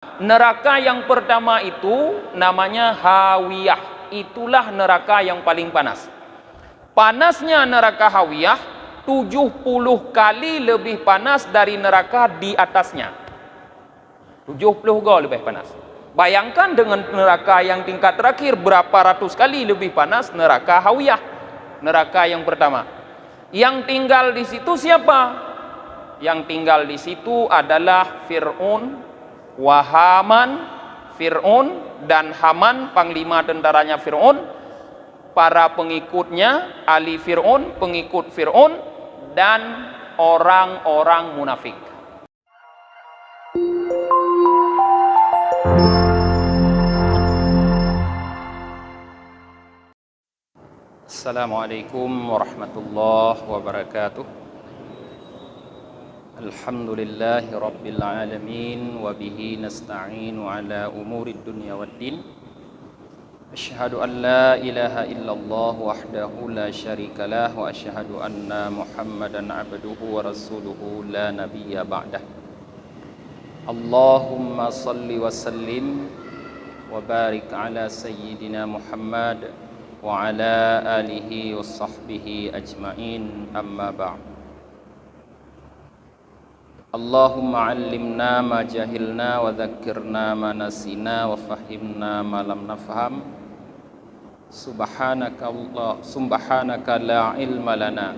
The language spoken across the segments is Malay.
Neraka yang pertama itu namanya Hawiyah. Itulah neraka yang paling panas. Panasnya neraka Hawiyah 70 kali lebih panas dari neraka di atasnya. 70 kali lebih panas. Bayangkan dengan neraka yang tingkat terakhir berapa ratus kali lebih panas neraka Hawiyah. Neraka yang pertama. Yang tinggal di situ siapa? Yang tinggal di situ adalah Fir'aun, Fir'aun dan Haman, panglima tentaranya Fir'aun, para pengikutnya, ahli Fir'aun, pengikut Fir'aun, dan orang-orang munafik. Assalamualaikum warahmatullahi wabarakatuh. Alhamdulillahi rabbil alamin wa bihi nasta'inu ala umurid dunya waddin. Asyhadu an la ilaha illallah wahdahu la syarikalah wa asyhadu anna Muhammadan abduhu wa rasuluhu la nabiyya ba'dah. Allahumma salli wa sallim wa barik ala sayyidina Muhammad wa ala alihi wa sahbihi ajma'in, amma ba'd. Allahumma allimna ma jahilna wa dhakkirna ma nasina wa fahimna ma lam nafham. Subhanaka la ilma lana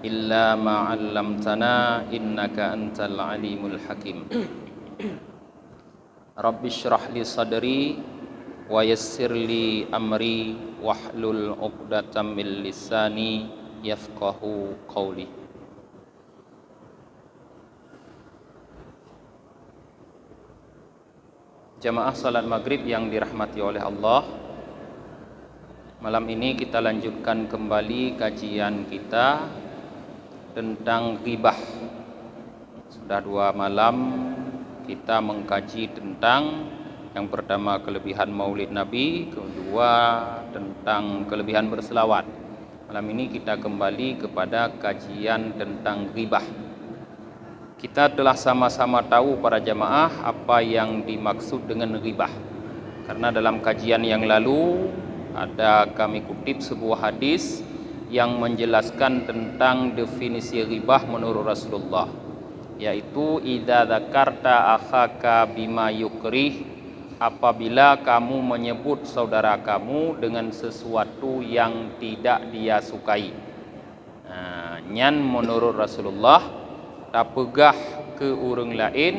illa ma 'allamtana innaka antal alimul hakim. Rabbi shrah li sadri wa yassir li amri wahlul 'uqdatam min lisani yafqahu qawli. Jamaah salat maghrib yang dirahmati oleh Allah, malam ini kita lanjutkan kembali kajian kita tentang ghibah. Sudah 2 malam kita mengkaji tentang yang pertama kelebihan maulid Nabi, kedua tentang kelebihan berselawat. Malam ini kita kembali kepada kajian tentang ghibah. Kita telah sama-sama tahu para jamaah apa yang dimaksud dengan ghibah. Karena dalam kajian yang lalu kami kutip sebuah hadis yang menjelaskan tentang definisi ghibah menurut Rasulullah, yaitu idza dzakarta akhaka bima yukrih, apabila kamu menyebut saudara kamu dengan sesuatu yang tidak dia sukai. Nyan menurut Rasulullah tapegah ke urang lain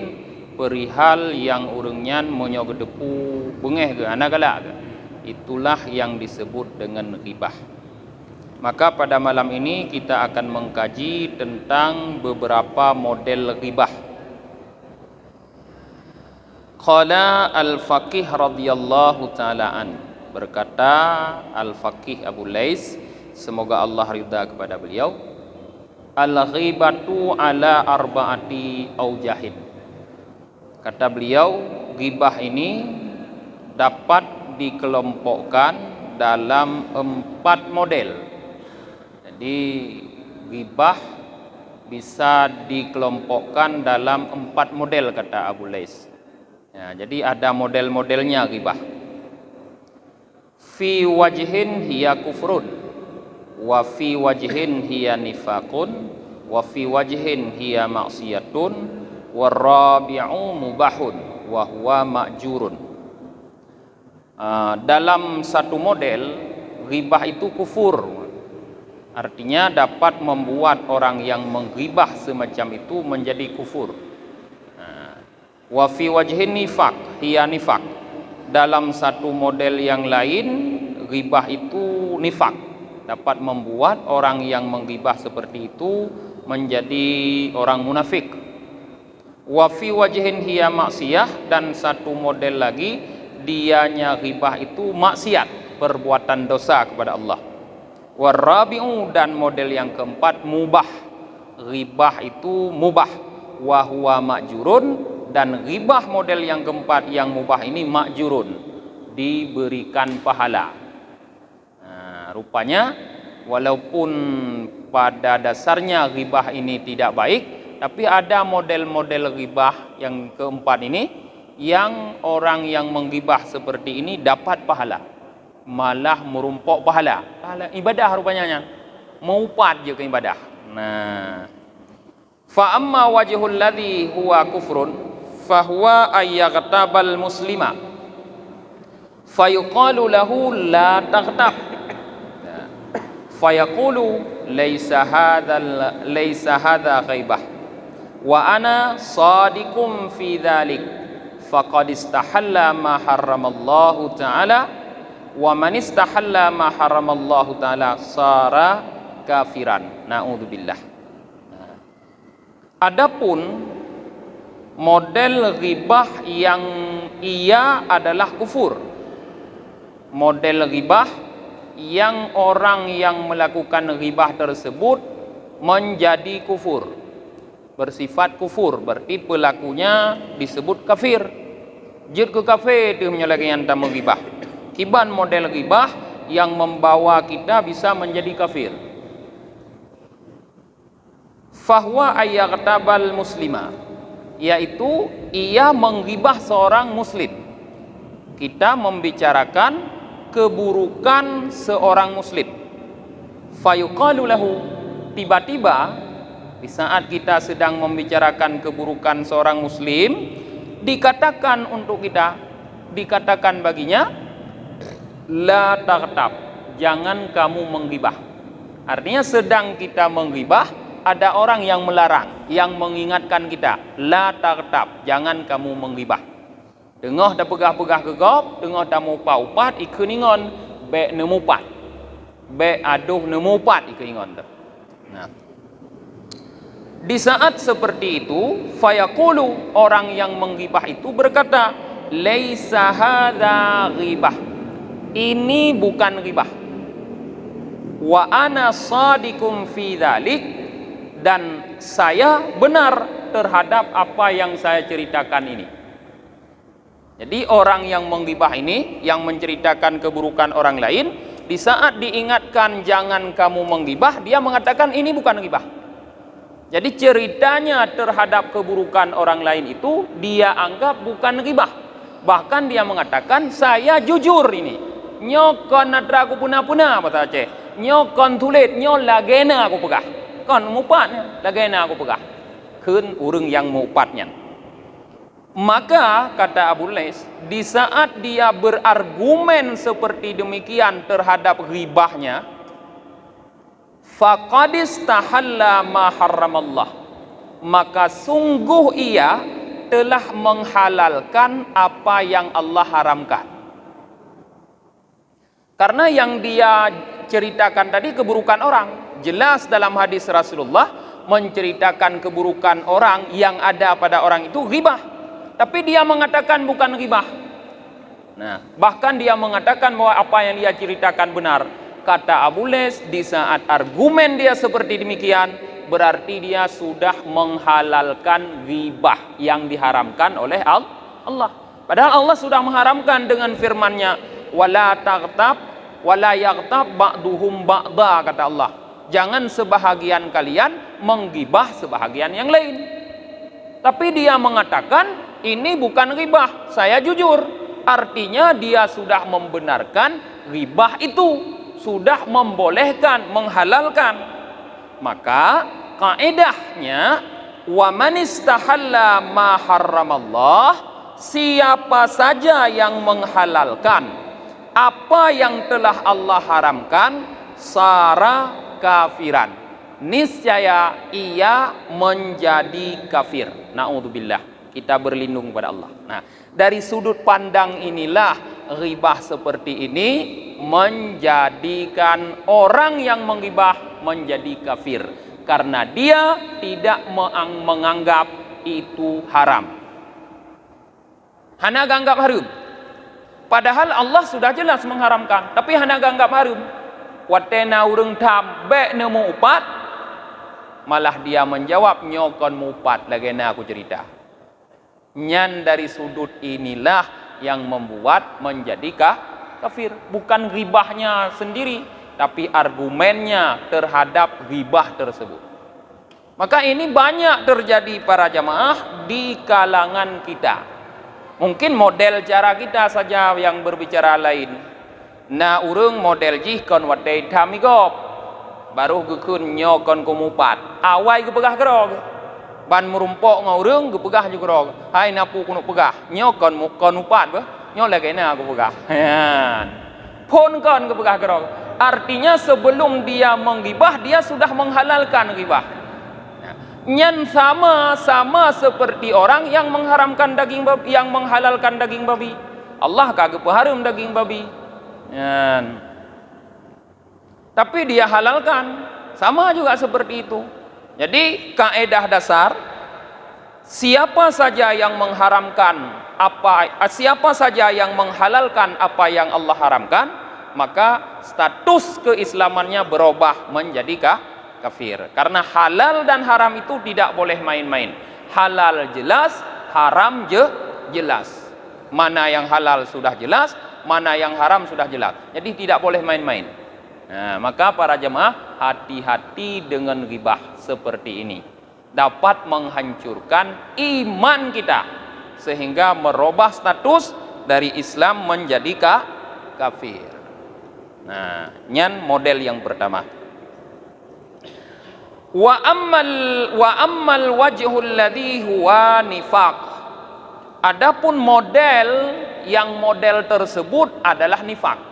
perihal yang urangnya monyogedepu bengeh ke anak galak ke, itulah yang disebut dengan ghibah. Maka pada malam ini kita akan mengkaji tentang beberapa model ghibah. Qala al-faqih radhiyallahu ta'ala an, berkata al-faqih Abu Lais, semoga Allah ridha kepada beliau, al-ghibatu ala arba'ati aujahin. Kata beliau, ghibah ini dapat dikelompokkan dalam 4 model. Jadi ghibah bisa dikelompokkan dalam 4 model kata Abu Lais. Ya, jadi ada model-modelnya ghibah. Fi wajhin hiya kufrun, wa fi wajhin hiya nifaqun, wa fi wajhin hiya maksiyatun, warabi'u mubahun wa huwa ma'jurun. Dalam satu model ghibah itu kufur, artinya dapat membuat orang yang mengghibah semacam itu menjadi kufur. Wa fi wajhin nifaq hiya nifaq, dalam satu model yang lain ghibah itu nifaq, dapat membuat orang yang menggibah seperti itu menjadi orang munafik. Wa fi wajhin hiya maksiyah, dan satu model lagi dianya ghibah itu maksiat, perbuatan dosa kepada Allah. Warabi'u, dan model yang keempat mubah, ghibah itu mubah. Wa huwa ma'jurun, dan ghibah model yang keempat yang mubah ini ma'jurun, diberikan pahala. Rupanya walaupun pada dasarnya ghibah ini tidak baik, tapi ada model-model ghibah yang keempat ini yang orang yang menggibah seperti ini dapat pahala, malah merumpok pahala ibadah rupanya, meupat je ke ibadah. Nah, fa amma wajhul ladzi huwa kufrun fahuwa ayyaghtabal muslima fayuqalu lahu la taghtab fayaqulu laisa hadha ghaibah wa ana sadiqum fi dzalik faqad istahalla ma harramallahu ta'ala wa man istahalla ma harramallahu ta'ala sara kafiran. Na'udzubillah. Adapun model ghibah yang ia adalah kufur, model ghibah yang orang yang melakukan ghibah tersebut menjadi kufur, bersifat kufur, berarti pelakunya disebut kafir. Jid ke kafir itu menyalahkan yang tak menghibah. Kiban model ghibah yang membawa kita bisa menjadi kafir. Fahuwa ayyaghtabal muslima, yaitu ia menghibah seorang muslim. Kita membicarakan keburukan seorang muslim. Fayuqalu lahu, tiba-tiba di saat kita sedang membicarakan keburukan seorang muslim, dikatakan untuk kita, dikatakan baginya, la taghtab, jangan kamu menggibah. Artinya sedang kita menggibah, ada orang yang melarang, yang mengingatkan kita, la taghtab, jangan kamu menggibah. Tengah dah pegah-pegah gegap, tengah dah mupat-upat, ikut ingon, be nemupat, be aduh nemupat, ikut ingon. Nah, di saat seperti itu, fayaqulu, orang yang menggibah itu berkata, laisa hadza ghibah, ini bukan ghibah. Wa ana sadiqum fi dzalik, dan saya benar terhadap apa yang saya ceritakan ini. Jadi orang yang menggibah ini, yang menceritakan keburukan orang lain, di saat diingatkan jangan kamu menggibah, dia mengatakan ini bukan ghibah. Jadi ceritanya terhadap keburukan orang lain itu dia anggap bukan ghibah. Bahkan dia mengatakan saya jujur ini. Nyokon nadra aku puna-puna apa Aceh. Nyokon tulit, nyo lagena aku pegah. Kon mupatnya, lagena aku pegah. Kun urang yang mupatnya. Maka kata Abu Lais, di saat dia berargumen seperti demikian terhadap ghibahnya, faqad istahalla ma harramallah, maka sungguh ia telah menghalalkan apa yang Allah haramkan. Karena yang dia ceritakan tadi keburukan orang, jelas dalam hadis Rasulullah menceritakan keburukan orang yang ada pada orang itu ghibah. Tapi dia mengatakan bukan ghibah. Nah, bahkan dia mengatakan bahwa apa yang dia ceritakan benar. Kata Abu Lais, di saat argumen dia seperti demikian, berarti dia sudah menghalalkan ghibah yang diharamkan oleh Allah. Padahal Allah sudah mengharamkan dengan firman-Nya, wala taghtab wala yaghtab ba'duhum ba'da, kata Allah. Jangan sebahagian kalian menggibah sebahagian yang lain. Tapi dia mengatakan ini bukan ghibah, saya jujur. Artinya dia sudah membenarkan ghibah itu, sudah membolehkan, menghalalkan. Maka kaidahnya, wa man istahalla ma harramallah, siapa saja yang menghalalkan apa yang telah Allah haramkan, sara kafiran, niscaya ia menjadi kafir. Na'udzubillah, kita berlindung kepada Allah. Nah, dari sudut pandang inilah ghibah seperti ini menjadikan orang yang menggibah menjadi kafir, karena dia tidak menganggap itu haram. Hana ganggap haram, padahal Allah sudah jelas mengharamkan, tapi hana ganggap haram. Watena urang tam be nemu upat, malah dia menjawab nyokon mupat lagena aku cerita. Nyan dari sudut inilah yang membuat menjadi kafir, bukan ghibahnya sendiri, tapi argumennya terhadap ghibah tersebut. Maka ini banyak terjadi para jamaah di kalangan kita. Mungkin model cara kita saja yang berbicara lain. Na urang model jih kon wadai tamigop. Baru gekun nyo kon kumupat. Awai ge pegah gerog. Ban merumpok ngau urang ge pegah juga gerog. Hai napu kuno pegah. Nyo kon upat be. Nyo lagi na aku pegah. Pon kon ge pegah gerog. Artinya sebelum dia menggibah dia sudah menghalalkan gibah. Nyan sama seperti orang yang mengharamkan daging babi, yang menghalalkan daging babi. Allah kagak haram daging babi. Nyan. Tapi dia halalkan, sama juga seperti itu. Jadi kaidah dasar, siapa saja yang mengharamkan siapa saja yang menghalalkan apa yang Allah haramkan, maka status keislamannya berubah menjadi kafir. Karena halal dan haram itu tidak boleh main-main. Halal jelas, haram jelas. Mana yang halal sudah jelas, mana yang haram sudah jelas. Jadi tidak boleh main-main. Nah, maka para jemaah hati-hati dengan ghibah seperti ini. Dapat menghancurkan iman kita sehingga merubah status dari Islam menjadi kafir. Nah, nyan model yang pertama. Wa ammal wajhul ladzi huwa nifaq. Adapun model tersebut adalah nifaq.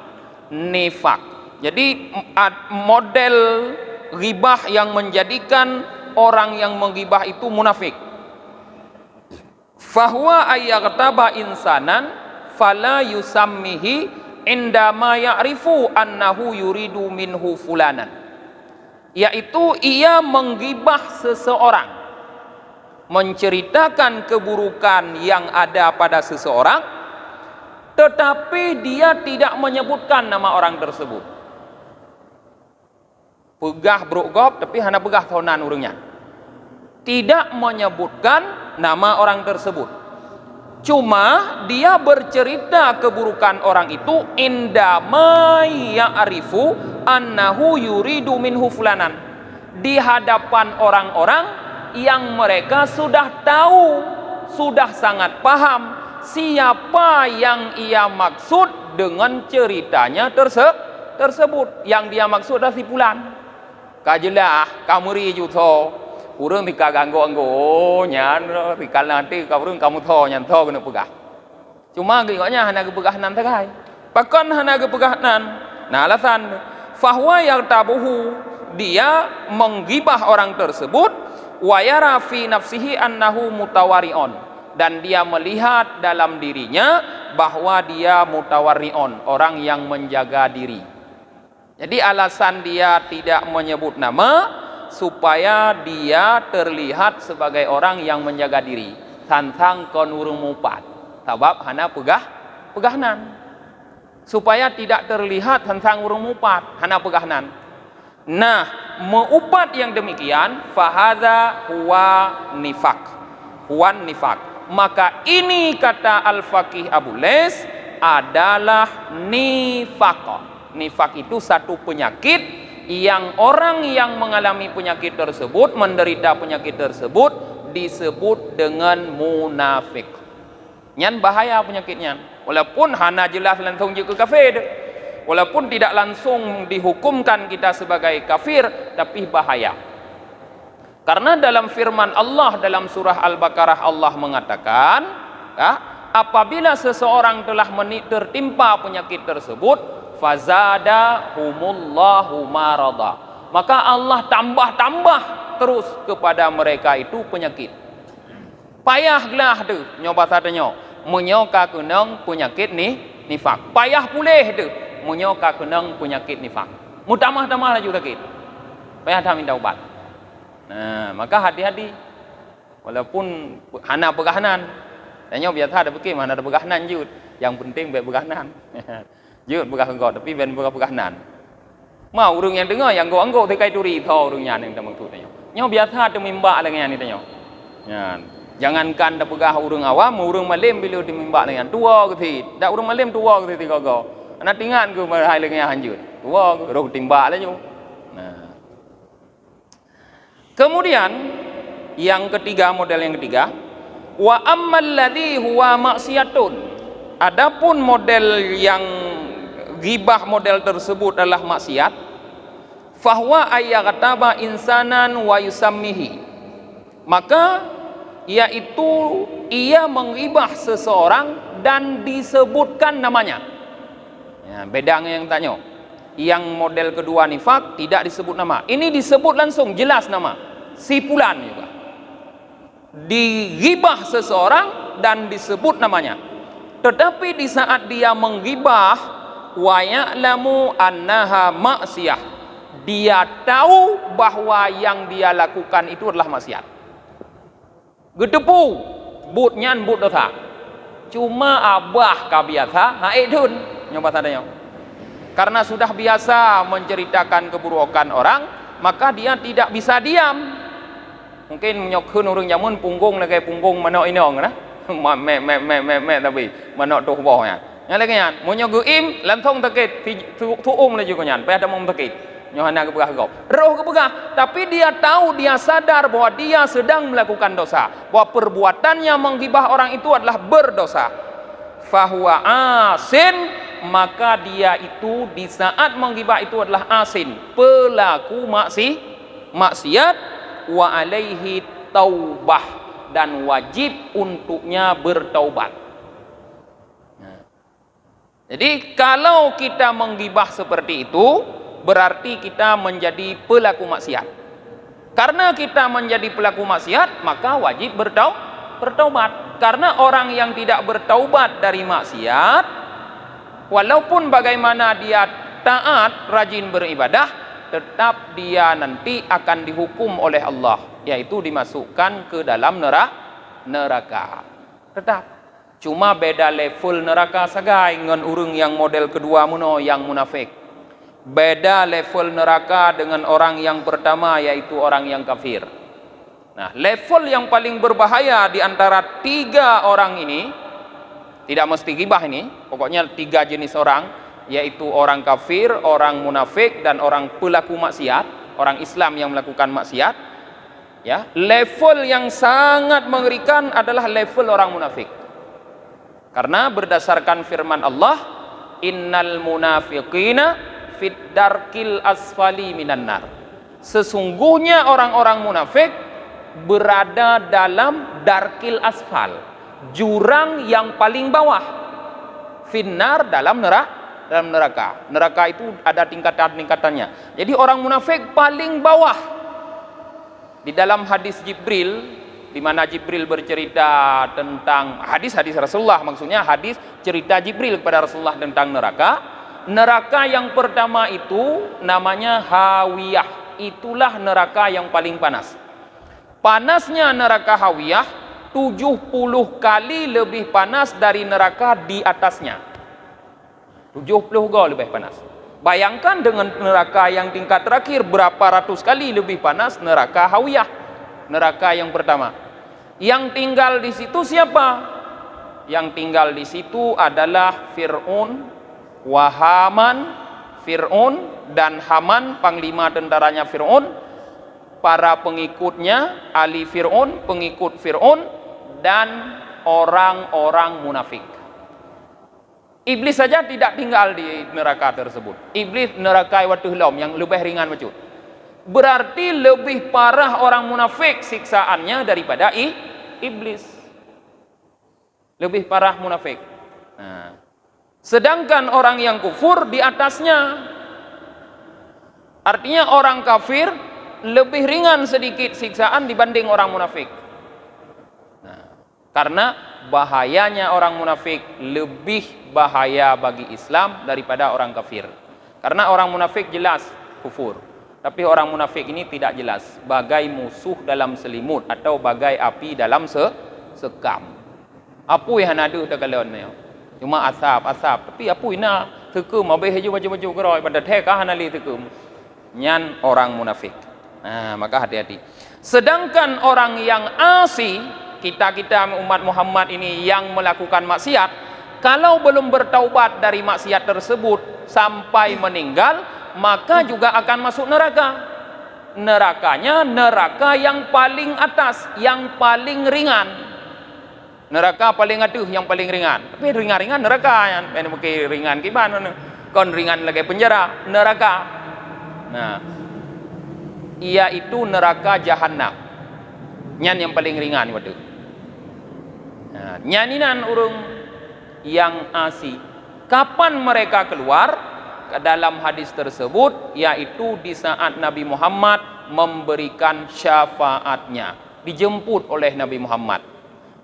Jadi model ghibah yang menjadikan orang yang menggibah itu munafik. Fahuwa ayyaghtaba insanan fala yusammihi indama ya'rifu annahu yuridu minhu fulanan. Yaitu ia menggibah seseorang, menceritakan keburukan yang ada pada seseorang, tetapi dia tidak menyebutkan nama orang tersebut. Pegah berugop tapi hana pegah thonan urangnya. Tidak menyebutkan nama orang tersebut. Cuma dia bercerita keburukan orang itu indama ya'rifu annahu yuridu minhu fulanan. Di hadapan orang-orang yang mereka sudah tahu, sudah sangat paham siapa yang ia maksud dengan ceritanya tersebut. Yang dia maksud adalah si fulan. Kajelah kamuri jutho. Urang tika ganggo nyan tika nanti urang kamu tho nyan tho kena pegah. Cuma gigoknya hana kepegahnan tagai. Pakon hana kepegahnan. Nah alasan fahwa yartabuhu, dia menggibah orang tersebut wa yara fi nafsihi annahu mutawari'un, dan dia melihat dalam dirinya bahwa dia mutawari'un, orang yang menjaga diri. Jadi alasan dia tidak menyebut nama supaya dia terlihat sebagai orang yang menjaga diri. Tantang kon urung mupat. Sebab hana pegahnan. Supaya tidak terlihat tantang urung mupat, hana pegahnan. Nah, meupat yang demikian fahadza huwa nifaq. Huwan nifaq. Maka ini kata Al-Faqih Abu Lais adalah nifaq. Nifaq itu satu penyakit yang orang yang mengalami penyakit tersebut, menderita penyakit tersebut, disebut dengan munafik. Nyan bahaya penyakitnya. Walaupun hana jelas langsung juga kafir, walaupun tidak langsung dihukumkan kita sebagai kafir, tapi bahaya. Karena dalam firman Allah dalam surah Al-Baqarah, Allah mengatakan, apabila seseorang telah tertimpa penyakit tersebut, fazadahumullahu marada, maka Allah tambah terus kepada mereka itu penyakit. Payahlah tu nyoba sadanyo menyoka kenang penyakit ni nifak. Payah pulih tu menyoka kenang penyakit nifak. Mutamah-tamah laju sakit. Payah dah minta ubat. Nah, maka hati-hati. Walaupun hana pegahnan. Tanya biasa ada fikir mana ada pegahnan jut. Yang penting baik pegahnan. Jut pegah engkau tapi ben pegahnan. Mau urang yang dengar yang engkau tekai turi tho urang yang temang tu tanya. Nyo biasa temimba dengan ni tanya. Yan. Jangankan dah pegah urang awam, urang malim bila dimimba dengan tua ke ti. Dak urang malim tua ke ti gogo. Anak tingan ke hai dengan hanjut. Tua ke ro timba lah jo. Nah. Kemudian yang ketiga, model yang ketiga, Wa ammal ladzi huwa maksiatun. Adapun model yang ghibah model tersebut adalah maksiat, fahuwa ayyaghtaba insanan wa yusammihi. Maka yaitu ia menghibah seseorang dan disebutkan namanya. Ya, bedanya yang tanya. Yang model kedua nifak tidak disebut nama. Ini disebut langsung jelas nama. Si fulan juga. Dighibah seseorang dan disebut namanya. Tetapi di saat dia menghibah wa ya'lamu annaha maksiyah, dia tahu bahwa yang dia lakukan itu adalah maksiat. Gedepu but nyan but dosa. Cuma abah ka biasa haidun nyoba tadanya. Karena sudah biasa menceritakan keburukan orang, maka dia tidak bisa diam. Mungkin menyokun urang jamun punggung lagi punggung manok inong nah. Me tapi manok tuh bohnya. Yang lagi nyan, monyoguim lantong tekit tuum lagi kunyan, pe ada mong tekit. Nyohana kebegah kau. Roh kebegah, tapi dia tahu, dia sadar bahwa dia sedang melakukan dosa, bahwa perbuatannya menghibah orang itu adalah berdosa. Fahuwa asin, maka dia itu di saat menghibah itu adalah asin, pelaku maksiat, wa alaihi taubah, dan wajib untuknya bertaubat. Nah, jadi kalau kita menghibah seperti itu, berarti kita menjadi pelaku maksiat. Karena kita menjadi pelaku maksiat, maka wajib bertaubat. Karena orang yang tidak bertaubat dari maksiat, walaupun bagaimana dia taat, rajin beribadah, tetap dia nanti akan dihukum oleh Allah, yaitu dimasukkan ke dalam neraka. Tetap. Cuma beda level neraka sagai dengan urang yang model kedua muno yang munafik. Beda level neraka dengan orang yang pertama, yaitu orang yang kafir. Nah, level yang paling berbahaya di antara tiga orang ini, tidak mesti ghibah ini, pokoknya tiga jenis orang, yaitu orang kafir, orang munafik, dan orang pelaku maksiat, orang Islam yang melakukan maksiat. Ya, level yang sangat mengerikan adalah level orang munafik. Karena berdasarkan firman Allah, innal munafiqina fid darkil asfali minan nar. Sesungguhnya orang-orang munafik berada dalam darkil asfal, jurang yang paling bawah, finnar, dalam neraka. Neraka itu ada tingkatan-tingkatannya. Jadi orang munafik paling bawah. Di dalam hadis Jibril, di mana Jibril bercerita tentang hadis-hadis Rasulullah, maksudnya hadis cerita Jibril kepada Rasulullah tentang neraka. Neraka yang pertama itu namanya Hawiyah. Itulah neraka yang paling panas. Panasnya neraka Hawiyah 70 kali lebih panas dari neraka di atasnya. 70 kali lebih panas. Bayangkan dengan neraka yang tingkat terakhir berapa ratus kali lebih panas neraka Hawiyah, neraka yang pertama. Yang tinggal di situ siapa? Yang tinggal di situ adalah Fir'aun, Haman, Fir'aun dan Haman, panglima tentaranya Fir'aun, para pengikutnya, ahli Fir'aun, pengikut Fir'aun, dan orang-orang munafik. Iblis saja tidak tinggal di neraka tersebut. Iblis neraka watuhlom yang lebih ringan macam. Berarti lebih parah orang munafik siksaannya daripada iblis. Lebih parah munafik. Nah, sedangkan orang yang kufur di atasnya. Artinya orang kafir lebih ringan sedikit siksaan dibanding orang munafik. Nah, karena bahayanya orang munafik lebih bahaya bagi Islam daripada orang kafir. Karena orang munafik jelas kufur, tapi orang munafik ini tidak jelas, bagai musuh dalam selimut atau bagai api dalam sekam. Apu yang ada terkalon ni, cuma asap, tapi apu ina tekum, abai haju baju keroi pada teka hanali tekum. Nyan orang munafik. Nah, maka hati-hati. Sedangkan orang yang asi, kita umat Muhammad ini yang melakukan maksiat, kalau belum bertaubat dari maksiat tersebut sampai meninggal, maka juga akan masuk neraka. Nerakanya neraka yang paling atas, yang paling ringan. Neraka paling aduh yang paling ringan. Tapi ringan-ringan neraka yang mungkin ringan gimana? Kon ringan lagi penjara, neraka. Nah, yaitu neraka jahanam. Nyan yang paling ringan waduh. Nah, nyaninan urung yang asi. Kapan mereka keluar? Dalam hadis tersebut yaitu di saat Nabi Muhammad memberikan syafaatnya, dijemput oleh Nabi Muhammad.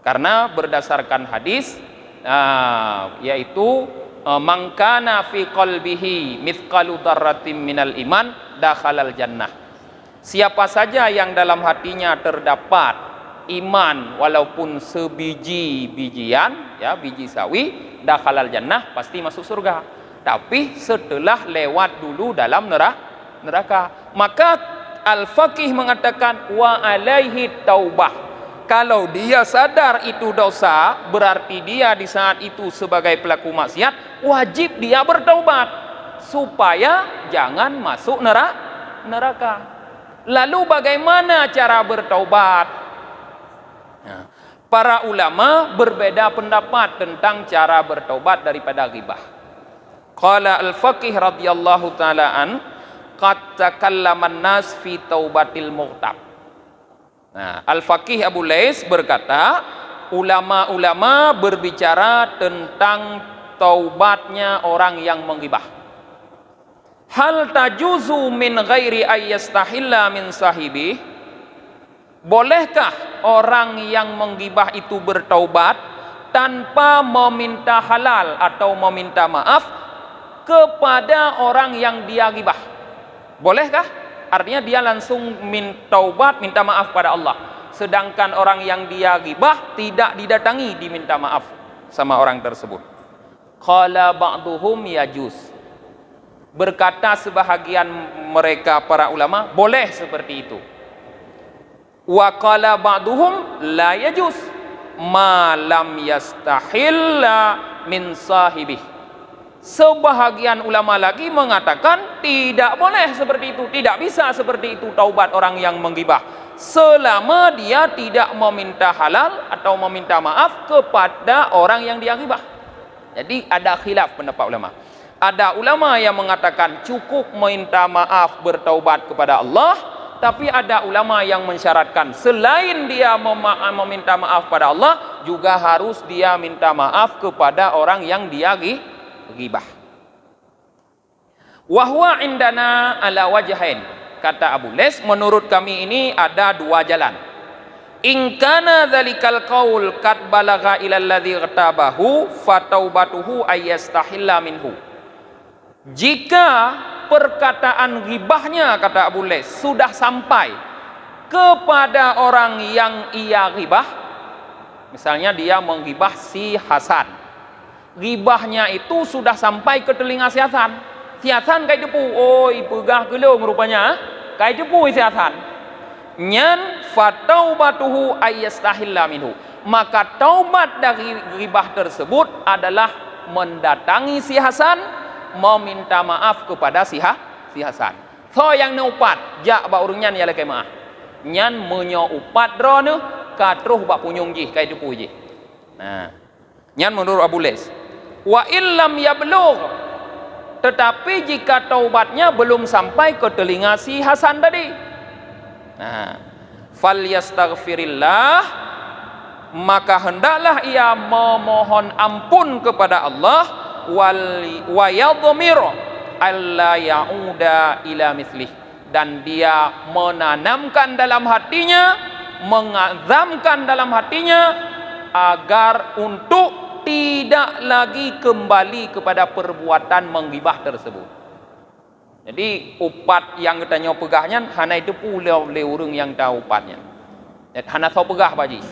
Karena berdasarkan hadis yaitu man kana fi qalbihi mithqalu dzarratin minal iman dakhalal jannah. Siapa saja yang dalam hatinya terdapat iman walaupun sebiji-bijian, ya, biji sawi, dakhalal jannah, pasti masuk surga. Tapi setelah lewat dulu dalam neraka. Maka Al-Faqih mengatakan wa alaihi taubah. Kalau dia sadar itu dosa, berarti dia di saat itu sebagai pelaku maksiat wajib dia bertaubat supaya jangan masuk neraka. Lalu bagaimana cara bertaubat? Nah, para ulama berbeda pendapat tentang cara bertaubat daripada ghibah. Qala Al-Faqih radhiyallahu taala an qad takallama an-nas fi taubatil mughtab. Nah, Al-Faqih Abu Lais berkata, ulama-ulama berbicara tentang taubatnya orang yang menggibah. Hal tajuzu min ghairi ayyastahilla min sahibi? Bolehkah orang yang menggibah itu bertaubat tanpa meminta halal atau meminta maaf kepada orang yang dia gibah? Bolehkah? Artinya dia langsung taubat, minta maaf pada Allah. Sedangkan orang yang dia ghibah tidak didatangi diminta maaf sama orang tersebut. Qala ba'duhum yajuz. Berkata sebahagian mereka para ulama, boleh seperti itu. Wa qala ba'duhum la yajuz ma lam yastahilla min sahibih. Sebahagian ulama lagi mengatakan tidak boleh seperti itu, tidak bisa seperti itu taubat orang yang menggibah selama dia tidak meminta halal atau meminta maaf kepada orang yang dia gibah. Jadi ada khilaf pendapat ulama. Ada ulama yang mengatakan cukup minta maaf bertaubat kepada Allah, tapi ada ulama yang mensyaratkan selain dia meminta maaf pada Allah juga harus dia minta maaf kepada orang yang dia ghibah. Wahwa indana ala wajhain, kata Abu Lais, menurut kami ini ada dua jalan. In kana dzalikal qaul qad balagha ila alladzi ghtabahu fataubatuhu ayyastahilla minhu. Jika perkataan ghibahnya, kata Abu Lais, sudah sampai kepada orang yang ia ghibah, misalnya dia menggibah si Hasan, ghibahnya itu sudah sampai ke telinga si Hasan. Si Hasan kai depu, oi pegah gelung rupanya, kai depu si Hasan. Nyan fataubatuhu ayyastahilla minhu. Maka taubat dari ghibah tersebut adalah mendatangi si Hasan, meminta maaf kepada si Hasan. So yang neupat, jak ba urunyan ya leke maah. Nyan menyo upat drone katruh ba punyung ji kai depu ji. Nah, nyan menurut Abu Lais. Wa illam yablugh, tetapi jika taubatnya belum sampai ke telinga si Hasan tadi, nah, falyastaghfirillah, maka hendaklah ia memohon ampun kepada Allah, wa yadhmir alla yauda ila mithlih, dan dia menanamkan dalam hatinya, mengazamkan dalam hatinya agar untuk tidak lagi kembali kepada perbuatan menggibah tersebut. Jadi upat yang kita nyaw pegahnya hana itu pula le urang yang tahu upatnya. Hana tahu pegah baji.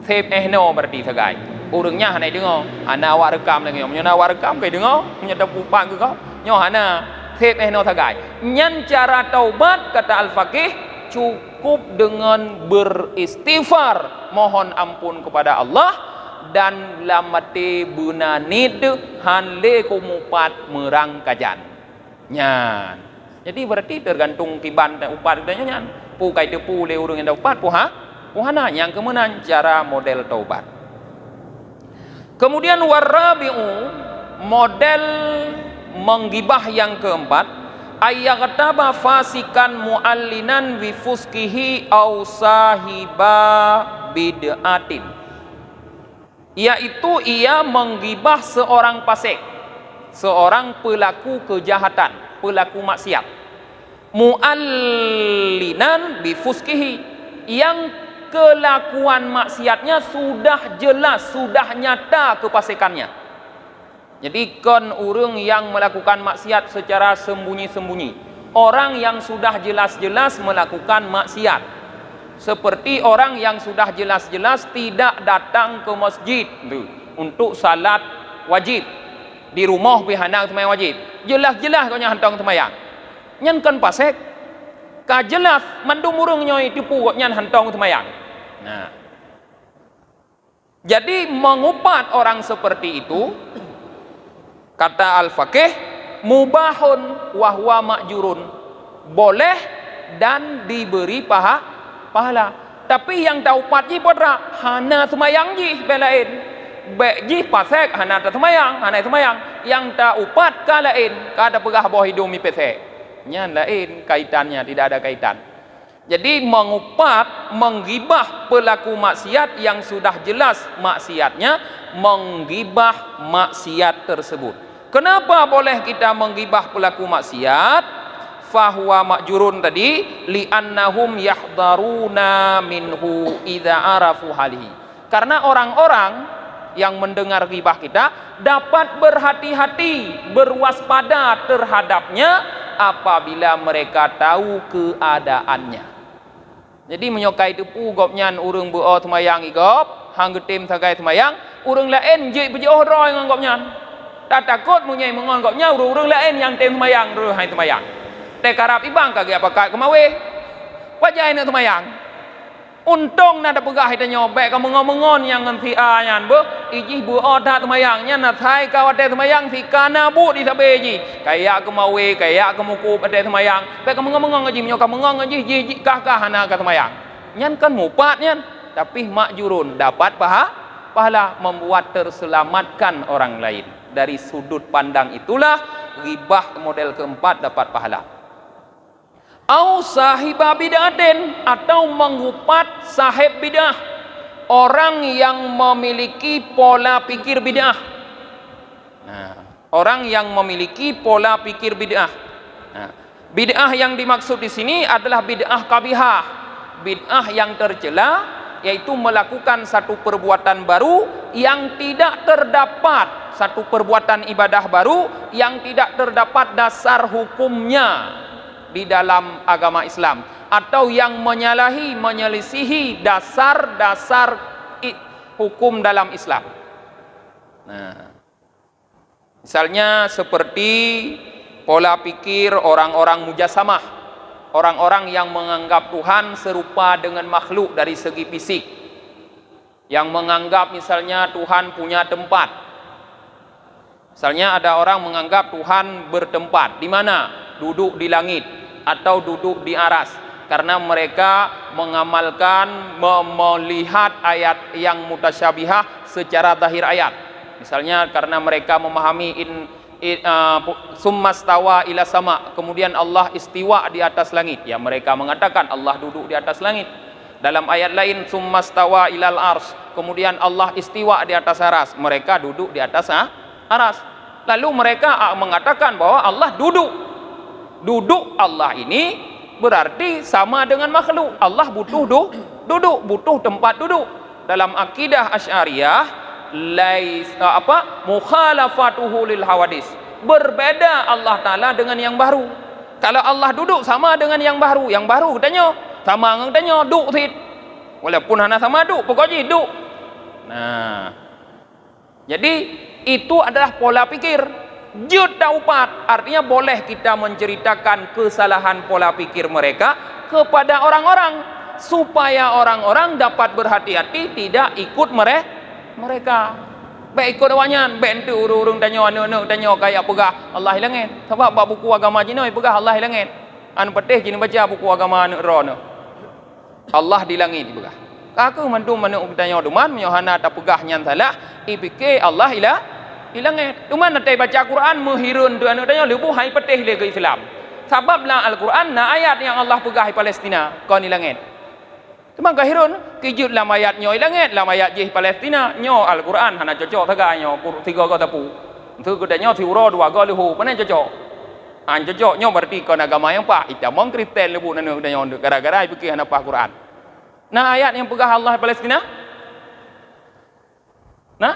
Save ehno berarti segai. Urangnya hana dengar, hana awak rekam lagi. Menyo awak rekam kai dengar, menyo tahu upat ke kau. Nyo hana save ehno segai. Nyan cara taubat, kata Al-Faqih, cukup dengan beristighfar, mohon ampun kepada Allah, dan lamate bunanid hanle kumupat merang kajan nyan. Jadi berarti tergantung kiban upat dan nyan pu kai te pu le urang yang upat pu hana yang kemenan cara model taubat. Kemudian warabi'u, model menggibah yang keempat, ayyaghtaba fasikan mu'allinan bi fuskihi aw sahiba bid'atin, yaitu ia menggibah seorang fasik, seorang pelaku kejahatan, pelaku maksiat, mu'allinan bi fuskihi, yang kelakuan maksiatnya sudah jelas, sudah nyata kefasikannya. Jadi kon urang yang melakukan maksiat secara sembunyi-sembunyi, orang yang sudah jelas-jelas melakukan maksiat, seperti orang yang sudah jelas-jelas tidak datang ke masjid untuk salat wajib, di rumah pihandang sembahyang wajib, jelas-jelas kau nya hantong sembahyang, nyen kon pasek, ka jelas mandung urang nyoi tipu kok nyen hantong sembahyang. Nah, jadi mengupat orang seperti itu, kata al-faqih, mubahun wahwa ma'jurun, boleh dan diberi pahala. Tapi yang taupat ji podra hana semayang ji belain, baik ji pasek hana semayang, hana semayang, yang taupat ka lain, kada pegah boh hidung mi pesek, nyan lain kaitannya, tidak ada kaitan. Jadi mengupat, menggibah pelaku maksiat yang sudah jelas maksiatnya, menggibah maksiat tersebut. Kenapa boleh kita menggibah pelaku maksiat? Fahuwa ma'jurun tadi, li'annahum yahdharuna minhu idza arafu halihi. Karena orang-orang yang mendengar gibah kita dapat berhati-hati, berwaspada terhadapnya apabila mereka tahu keadaannya. Jadi menyokai tipu gopnyan urang beo semayang igop, hang getim sagai semayang, urang lain je bejoh roy ngan gopnyan. Tak takut munyai menganggapnya urang lain yang tem semayang ru hai semayang. Te karap ibang kage apa kat kemawe. Wajai nak semayang. Untung nada pegah ita nyobek ka mengon-mengon yang ngan si a nyan be, iji bu oda semayangnya na thai ka wate semayang si kana bu di sabe ji. Kaya kemawe, kaya kemuku ade semayang. Pe ka mengon-mengon ji menyoka mengon ji ji kah hana ka semayang. Nyan kan mupat nyan, tapi makjurun dapat pahala, membuat terselamatkan orang lain. Dari sudut pandang itulah ghibah model keempat dapat pahala. Au sahiba bid'atin, atau mengupat sahib bid'ah, orang yang memiliki pola pikir bid'ah. Nah, orang yang memiliki pola pikir bid'ah. Nah, bid'ah yang dimaksud di sini adalah bid'ah kabihah, bid'ah yang tercela, yaitu melakukan satu perbuatan baru yang tidak terdapat, satu perbuatan ibadah baru yang tidak terdapat dasar hukumnya di dalam agama Islam, atau yang menyelisihi dasar-dasar hukum dalam Islam. Nah, misalnya seperti pola pikir orang-orang mujasamah, orang-orang yang menganggap Tuhan serupa dengan makhluk dari segi fisik, yang menganggap misalnya Tuhan punya tempat. Misalnya ada orang menganggap Tuhan bertempat di mana? Duduk di langit atau duduk di aras, karena mereka mengamalkan melihat ayat yang mutasyabihah secara zahir ayat. Misalnya karena mereka memahami summastawa ila sama, kemudian Allah istiwa di atas langit, ya mereka mengatakan Allah duduk di atas langit. Dalam ayat lain summastawa ilal ars, kemudian Allah istiwa di atas aras, mereka duduk di atas aras. Lalu mereka mengatakan bahwa Allah duduk Allah ini berarti sama dengan makhluk. Allah butuh duduk, butuh tempat duduk. Dalam akidah Asy'ariyah mukhalafatuhu lil hawadis, berbeda Allah Ta'ala dengan yang baru. Kalau Allah duduk sama dengan yang baru katanya sama dengan katanya duduk sit, walaupun hanya sama duduk pokoknya duduk. Nah, jadi itu adalah pola pikir jud taupat, artinya boleh kita menceritakan kesalahan pola pikir mereka kepada orang-orang, supaya orang-orang dapat berhati-hati tidak ikut mereka. Baik ikut awanyan, baik ente urung tanya kayak pegah Allah hilangin. Sebab buku agama Cina pegah Allah hilangin. An petih Cina baca buku agama ro. Allah di langit pegah. Kaku mandu manuk bertanya duman menyohana tak pegah nyan salah ipike Allah ilangit. Duman natai baca Quran menghirun tu anu tanya lebu hai petih le ke Islam. Sebab lah Al-Quran na ayat yang Allah pegah Palestina kon ilangit. Cuma kahirun kijut lam ayat nyo ilangit lam ayat jih Palestina nyo Al-Quran hana cocok taga nyo tiga ko tapu. Tu ko nyo tiuro dua ko lehu panen cocok. Cocok nyo berarti kon agama yang pak itamong Kristen lebu nanu tanya gara-gara ipike hana pah Quran. Nah ayat yang pegah Allah Palestina. Nah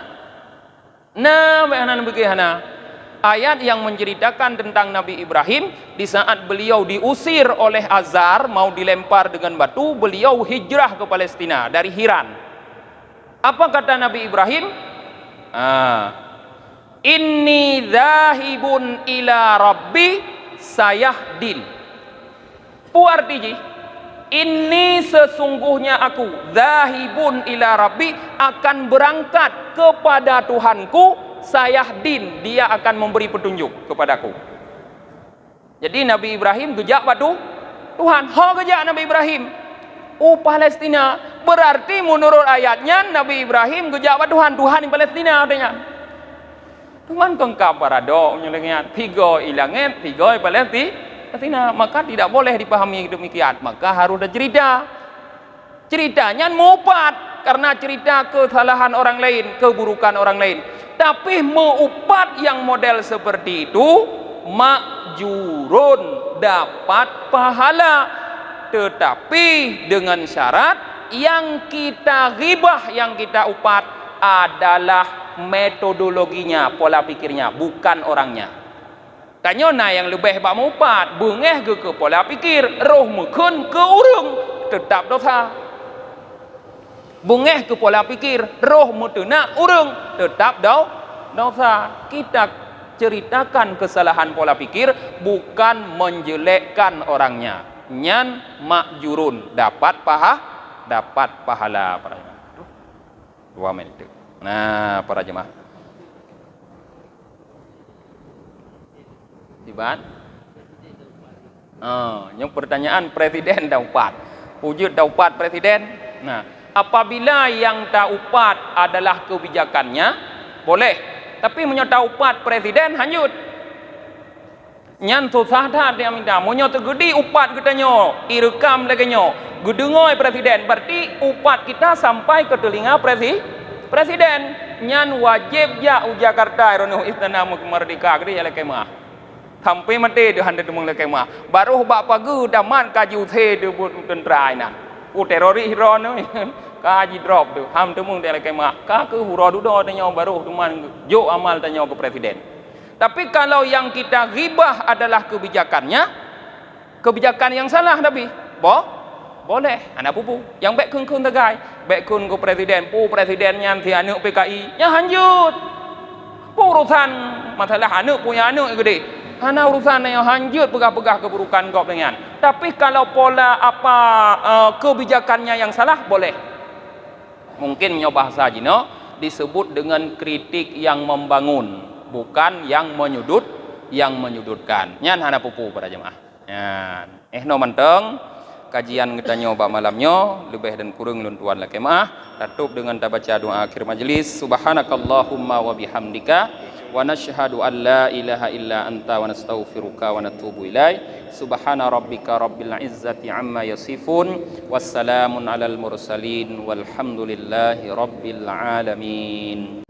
bahanan bagaimana? Ayat yang menceritakan tentang Nabi Ibrahim di saat beliau diusir oleh Azar mau dilempar dengan batu, beliau hijrah ke Palestina dari Hiran. Apa kata Nabi Ibrahim? Inni dzahibun ila rabbi sayahdin. Artinya ini sesungguhnya aku zahibun ila rabbi akan berangkat kepada Tuhanku sayahdin dia akan memberi petunjuk kepadaku. Jadi Nabi Ibrahim gejak batu Tuhan gejak Nabi Ibrahim Palestina berarti menurut ayatnya Nabi Ibrahim gejak batu Tuhan di Palestina katanya. Tuhan kengkap parado menyelengnya tiga ilangit tiga Palestina, maka tidak boleh dipahami demikian, maka harus ada ceritanya mupat karena cerita kesalahan orang lain, keburukan orang lain. Tapi meupat yang model seperti itu makjurun dapat pahala, tetapi dengan syarat yang kita ghibah, yang kita upat adalah metodologinya, pola pikirnya, bukan orangnya. Kanyona yang lebih hebat mupat bengeh ke pola pikir roh mukun ke urung tetap dosa. Bengeh ke pola pikir roh mutuna urung tetap dosa. Kita ceritakan kesalahan pola pikir bukan menjelekkan orangnya. Nyan makjurun dapat pahala para jemaah. 2 menit. Nah, para jemaah. Tiban. Yang pertanyaan presiden daupat. Wujud daupat presiden. Nah, apabila yang daupat adalah kebijakannya, boleh. Tapi menyotaupat presiden hanyut. Nyan susah dah dia minta. Munyo tegedi upat katanya, irekam lagi nyo. Gedengoi presiden, berarti upat kita sampai ke telinga presiden. Nyan wajib ya Jakarta rono istana merdeka gede ya lekemah. Sampai mati dia hendak demung lekemah. Baru bak pagi daman kaji uthe dia buat tentera ina. Teroris hiron kaji drop tu. Ham demung dia lekemah. Ka ke hura duda tanya baru teman jo amal tanya ke presiden. Tapi kalau yang kita ghibah adalah kebijakannya, kebijakan yang salah Nabi, boleh. Anak pupu yang baik kun tegai, baik kun ke presiden, presidennya ti anak PKI, nya hanjut. Urusan masalah anak punya anak gede. Hana urusan yang hanjut pegah-pegah keburukan kau dengan. Tapi kalau pola kebijakannya yang salah boleh. Mungkin nyoba bahasa Cina disebut dengan kritik yang membangun, bukan yang menyudutkan. Nyan hana pupu para jemaah. Nyan. No manteng kajian kita nyoba malamnya lebih dan kurang luntuan la kemah. Tutup dengan baca doa akhir majlis. Subhanakallahumma wa bihamdika wa nashhadu an la ilaha illa anta wa nastaghfiruka wa natubu ilaik. Subhana rabbika rabbil izzati amma yasifun wassalamun alal mursalin walhamdulillahi rabbil alamin.